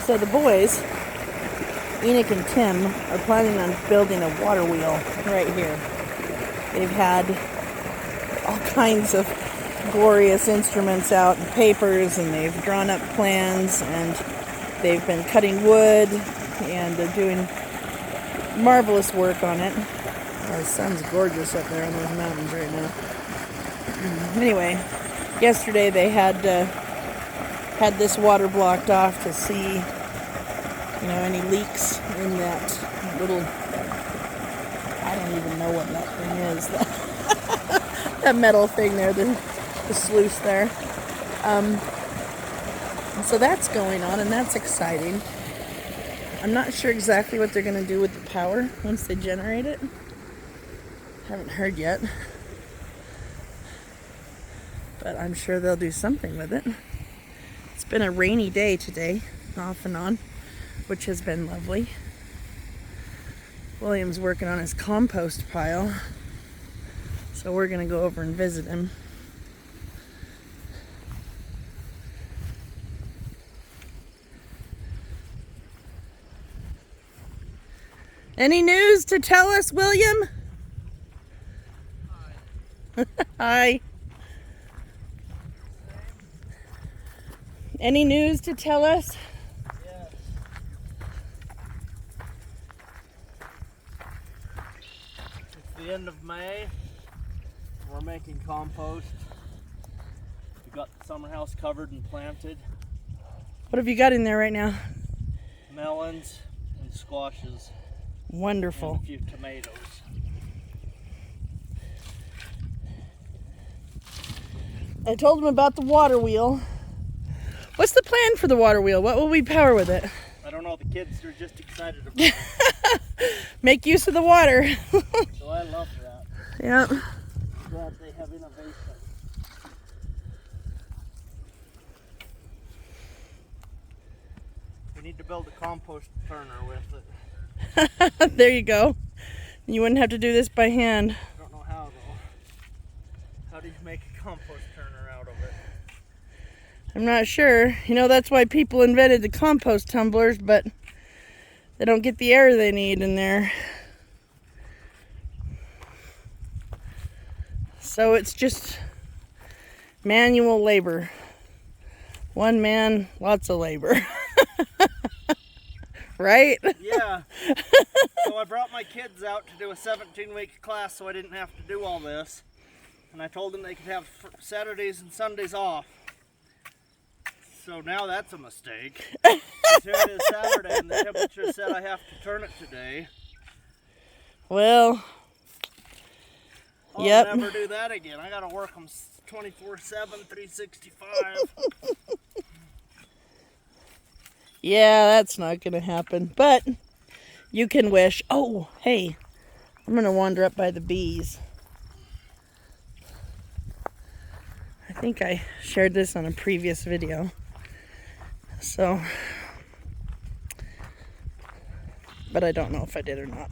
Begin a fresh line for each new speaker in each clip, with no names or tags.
So the boys, Enoch and Tim, are planning on building a water wheel right here. They've had all kinds of glorious instruments out and papers, and they've drawn up plans, and they've been cutting wood, and they're doing marvelous work on it. The sun's gorgeous up there on those mountains right now. Anyway, yesterday they had this water blocked off to see, any leaks in that little, I don't even know what that thing is, that metal thing there, the sluice there. And so that's going on, and that's exciting. I'm not sure exactly what they're going to do with the power once they generate it. Haven't heard yet. But I'm sure they'll do something with it. It's been a rainy day today, off and on, which has been lovely. William's working on his compost pile, so we're going to go over and visit him. Any news to tell us, William? Hi. Hi. Any news to tell us?
Yes. It's the end of May. We're making compost. We got the summer house covered and planted.
What have you got in there right now?
Melons and squashes.
Wonderful.
And a few tomatoes.
I told him about the water wheel. What's the plan for the water wheel? What will we power with it?
I don't know. The kids are just excited about it.
Make use of the water.
So I love that.
Yeah.
Glad they have innovation. We need to build a compost turner with it.
There you go. You wouldn't have to do this by hand.
I don't know how though. How do you make a compost turner out of it?
I'm not sure. That's why people invented the compost tumblers, but they don't get the air they need in there. So it's just manual labor. One man, lots of labor. Right?
Yeah. So I brought my kids out to do a 17-week class so I didn't have to do all this. And I told them they could have Saturdays and Sundays off. So now that's a mistake. Here it is Saturday and the temperature said I have to turn it today.
Well,
I'll
yep.
never do that again. I gotta work them 24/7, 365.
Yeah, that's not gonna happen. But you can wish. Oh, hey, I'm gonna wander up by the bees. I think I shared this on a previous video. So, but I don't know if I did or not.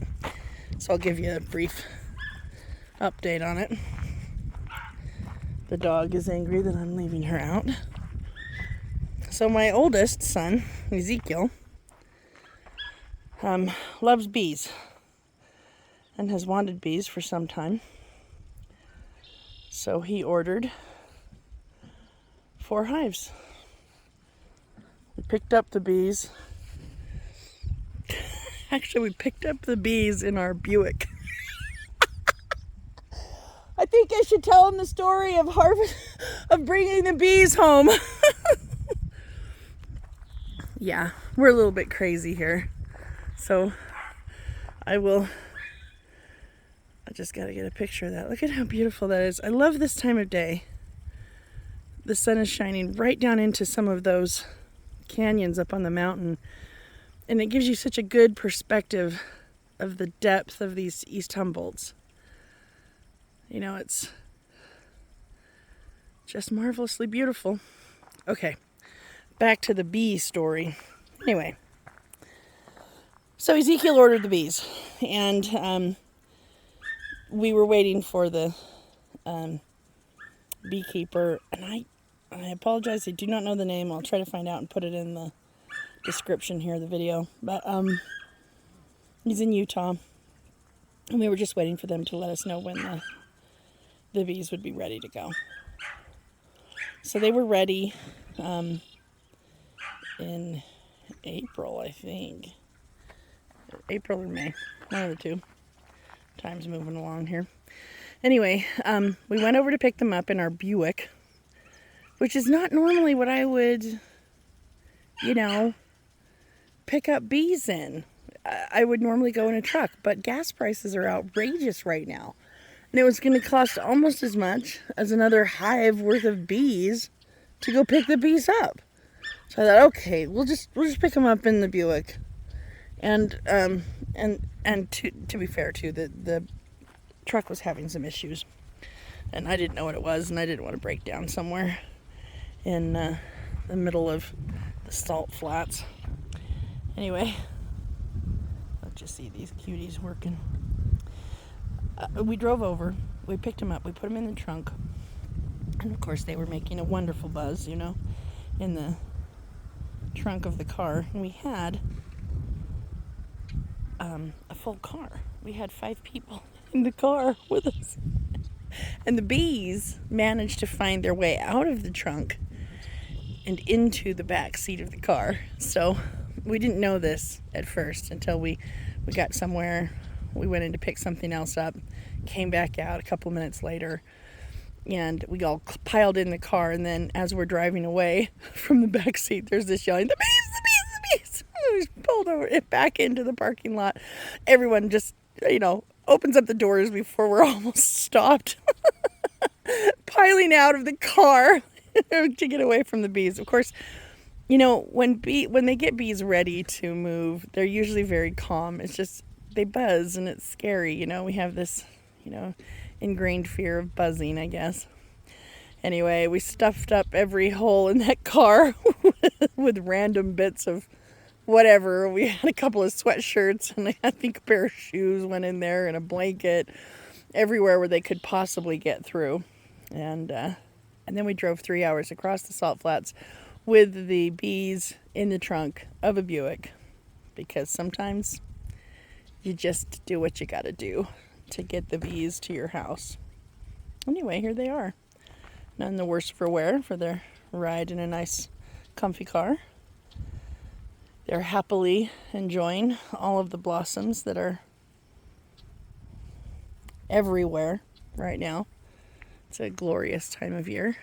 So I'll give you a brief update on it. The dog is angry that I'm leaving her out. So my oldest son, Ezekiel, loves bees and has wanted bees for some time. So he ordered 4 hives. We picked up the bees. Actually, we picked up the bees in our Buick. I think I should tell him the story of bringing the bees home. Yeah, we're a little bit crazy here. So I just gotta get a picture of that. Look at how beautiful that is. I love this time of day. The sun is shining right down into some of those canyons up on the mountain, and it gives you such a good perspective of the depth of these East Humboldts. It's just marvelously beautiful. Okay, back to the bee story. Anyway, so Ezekiel ordered the bees, and we were waiting for the beekeeper, and I apologize, I do not know the name. I'll try to find out and put it in the description here of the video. But he's in Utah, and we were just waiting for them to let us know when the bees would be ready to go. So they were ready in April, I think. April or May, one of the two. Time's moving along here. Anyway, we went over to pick them up in our Buick, which is not normally what I would, pick up bees in. I would normally go in a truck, but gas prices are outrageous right now. And it was going to cost almost as much as another hive worth of bees to go pick the bees up. So I thought, okay, we'll just pick them up in the Buick. And to be fair too, the truck was having some issues, and I didn't know what it was, and I didn't want to break down somewhere in the middle of the salt flats. Anyway, let's just see these cuties working. We drove over, we picked them up, we put them in the trunk, and of course they were making a wonderful buzz, in the trunk of the car. And we had a full car. We had 5 people in the car with us. And the bees managed to find their way out of the trunk and into the back seat of the car. So we didn't know this at first until we got somewhere. We went in to pick something else up, came back out a couple minutes later, and we all piled in the car. And then as we're driving away from the back seat, there's this yelling, "The bees, the bees, the bees!" We just pulled over back into the parking lot. Everyone just, opens up the doors before we're almost stopped. Piling out of the car to get away from the bees. Of course, when they get bees ready to move, they're usually very calm. It's just they buzz and it's scary. We have this, ingrained fear of buzzing, I guess. Anyway, we stuffed up every hole in that car with random bits of whatever. We had a couple of sweatshirts, and I think a pair of shoes went in there, and a blanket, everywhere where they could possibly get through. And then we drove 3 hours across the salt flats with the bees in the trunk of a Buick, because sometimes you just do what you gotta do to get the bees to your house. Anyway, here they are. None the worse for wear for their ride in a nice, comfy car. They're happily enjoying all of the blossoms that are everywhere right now. It's a glorious time of year.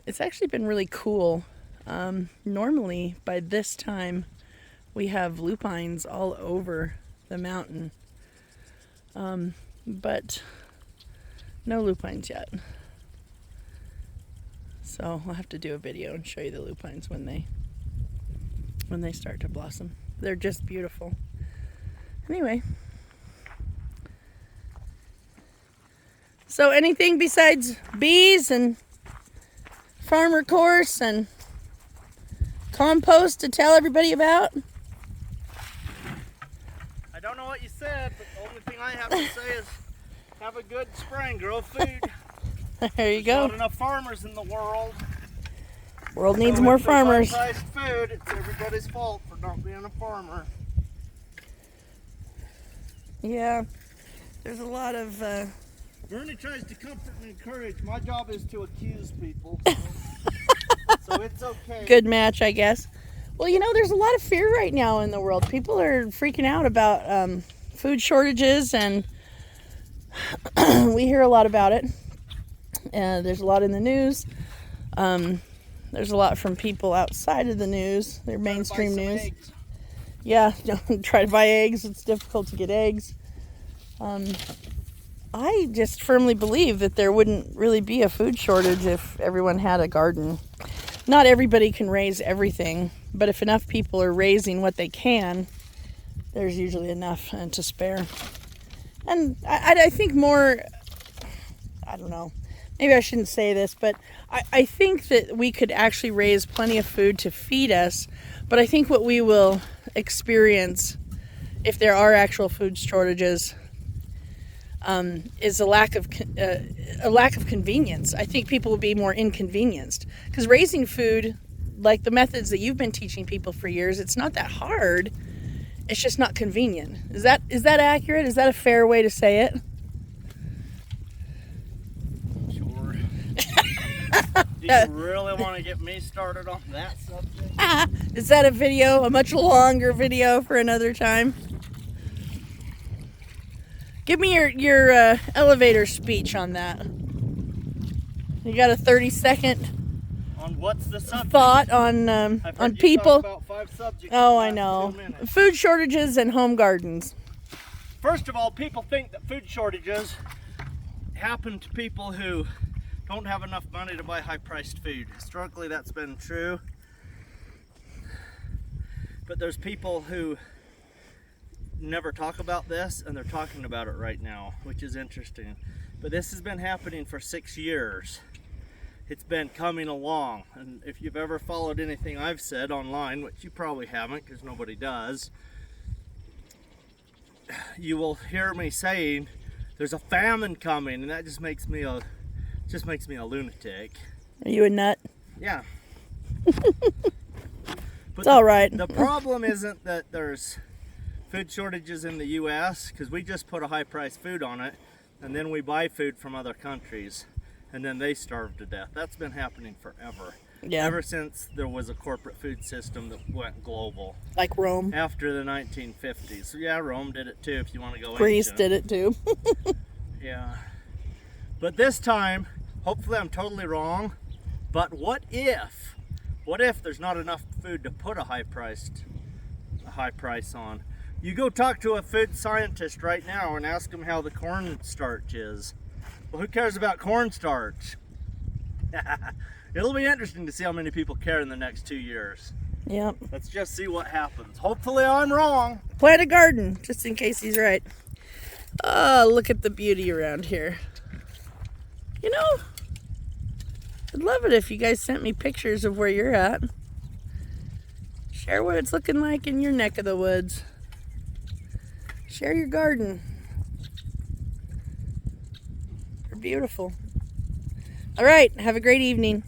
It's actually been really cool. Normally, by this time, we have lupines all over the mountain. But no lupines yet. So I'll have to do a video and show you the lupines when they start to blossom. They're just beautiful. Anyway. So anything besides bees and farmer course and compost to tell everybody about?
I don't know what you said, but the only thing I have to say is have a good spring, grow food.
There you go.
There's not enough farmers in the world.
World needs more farmers.
Overpriced food, it's everybody's fault for not being a farmer.
Yeah, there's a lot of...
Bernie tries to comfort and encourage. My job is to accuse people. So it's okay.
Good match, I guess. Well, there's a lot of fear right now in the world. People are freaking out about food shortages, and we hear a lot about it. There's a lot in the news. There's a lot from people outside of the news, their mainstream news.
Eggs.
Yeah, try to buy eggs. It's difficult to get eggs. I just firmly believe that there wouldn't really be a food shortage if everyone had a garden. Not everybody can raise everything, but if enough people are raising what they can, there's usually enough to spare. And I think more, I don't know, maybe I shouldn't say this, but I think that we could actually raise plenty of food to feed us, but I think what we will experience if there are actual food shortages is a lack of convenience. I think people will be more inconvenienced, because raising food like the methods that you've been teaching people for years, it's not that hard. It's just not convenient. Is that accurate? Is that a fair way to say it?
Sure. Do you really want to get me started on that subject?
Is that a video, a much longer video for another time? Give me your elevator speech on that. You got a 30-second
On what's the subject?
thought on
I've heard you
people?
talk about 5 subjects
Oh,
in the
I
last
know.
2 minutes.
Food shortages and home gardens.
First of all, people think that food shortages happen to people who don't have enough money to buy high-priced food. Historically, that's been true. But there's people who never talk about this, and they're talking about it right now, which is interesting. But this has been happening for 6 years. It's been coming along, and if you've ever followed anything I've said online, which you probably haven't because nobody does, you will hear me saying there's a famine coming, and that just makes me a lunatic.
Are you a nut?
Yeah.
It's all right.
The problem isn't that there's food shortages in the U.S. because we just put a high-priced food on it, and then we buy food from other countries, and then they starve to death. That's been happening forever.
Yeah.
Ever since there was a corporate food system that went global.
Like Rome.
After the 1950s. So yeah, Rome did it too if you want to go
Greece
ancient.
did it too.
Yeah. But this time, hopefully I'm totally wrong, but what if there's not enough food to put a high price on? You go talk to a food scientist right now and ask them how the cornstarch is. Well, who cares about cornstarch? It'll be interesting to see how many people care in the next 2 years.
Yep.
Let's just see what happens. Hopefully I'm wrong.
Plant a garden, just in case he's right. Oh, look at the beauty around here. You know, I'd love it if you guys sent me pictures of where you're at. Share what it's looking like in your neck of the woods. Share your garden. They're beautiful. All right, have a great evening.